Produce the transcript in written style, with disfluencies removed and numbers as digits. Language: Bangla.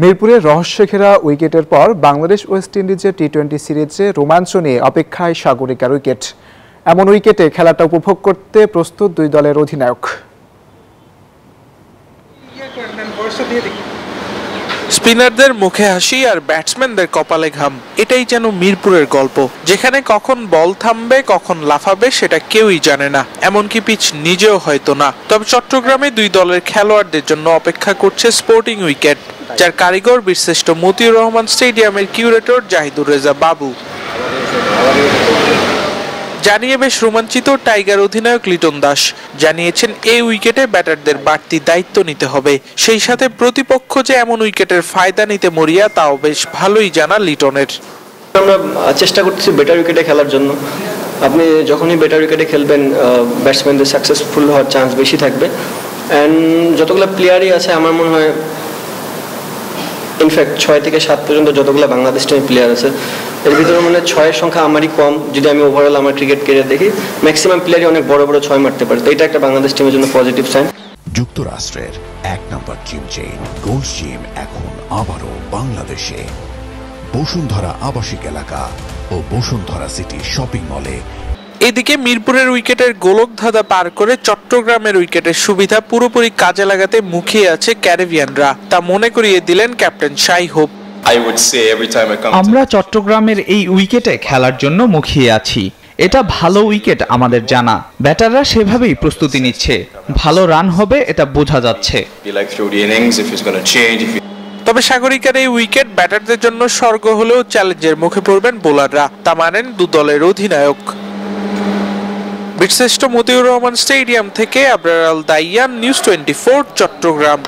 মিরপুরে রহস্যঘেরা উইকেটের পর বাংলাদেশ ওয়েস্ট ইন্ডিজের টি-20 সিরিজে রোমাঞ্চ নিয়ে অপেক্ষায় সাগরিকার উইকেট। এমন উইকেটে খেলাটা উপভোগ করতে প্রস্তুত দুই দলের অধিনায়ক। স্পিনারদের মুখে হাসি আর ব্যাটসম্যানদের কপালে ঘাম, এটাই যেন মিরপুরের গল্প, যেখানে কখন বল থামবে কখন লাফাবে সেটা কেউই জানে না, এমনকি পিচ নিজেও হয়তো না। তবে চট্টগ্রামে দুই দলের খেলোয়াড়দের জন্য অপেক্ষা করছে স্পোর্টিং উইকেট, যার কারিগর বীরশ্রেষ্ঠ মতিউর রহমান স্টেডিয়ামের কিউরেটর জাহিদুর রেজা বাবু। জানিয়ে বেশ রোমাঞ্চিত টাইগার অধিনায়ক লিটন দাস জানিয়েছেন এই উইকেটে ব্যাটারদের বাড়তি দায়িত্ব নিতে হবে, সেই সাথে প্রতিপক্ষ যে এমন উইকেটের ফায়দা নিতে মরিয়া তাও বেশ ভালোই জানা লিটনের। আমরা চেষ্টা করতেছি বেটার উইকেটে খেলার জন্য। আপনি যখনই বেটার উইকেটে খেলবেন ব্যাটসম্যানদের সাকসেসফুল হওয়ার চান্স বেশি থাকবে। অ্যান্ড যতগুলো প্লেয়ারই আছে আমার মনে হয় ইনফ্যাক্ট 6 থেকে 7 পর্যন্ত যতগুলো বাংলাদেশ টিমের প্লেয়ার আছে এর ভিতরে মানে 6-এর সংখ্যা আমারই কম। যদি আমি ওভারঅল আমার ক্রিকেট ক্যারিয়ার দেখি ম্যাক্সিমাম প্লেয়ারই অনেক বড় বড় 6 মারতে পারে, তো এটা একটা বাংলাদেশ টিমের জন্য পজিটিভ সাইন। যুক্তরাষ্ট্রের 1 নম্বর জিম চেইন গোল্ড জিম এখন আবারও বাংলাদেশে। বসুন্ধরা আবাসিক এলাকা ও বসুন্ধরা সিটি শপিং মলে। এদিকে মিরপুরের উইকেটের গোলকধাঁধা পার করে চট্টগ্রামের উইকেটের সুবিধা পুরোপুরি কাজে লাগাতে মুখিয়ে আছে ক্যারিবিয়ানরা, তা মনে করিয়ে দিলেন ক্যাপ্টেন শাই হোপ। আমরা চট্টগ্রামের এই উইকেটে খেলার জন্য মুখিয়ে আছি। এটা ভালো উইকেট আমাদের জানা, ব্যাটাররা সেভাবেই প্রস্তুতি নিচ্ছে, ভালো রান হবে এটা বোঝা যাচ্ছে। তবে সাগরিকার এই উইকেট ব্যাটারদের জন্য স্বর্গ হলেও চ্যালেঞ্জের মুখে পড়বেন বোলাররা, তা মানেন দু দলের অধিনায়ক। বীরশ্রেষ্ঠ মতিউর রহমান স্টেডিয়াম থেকে আবরার আল দাইয়ান, নিউজ 24 চট্টগ্রাম।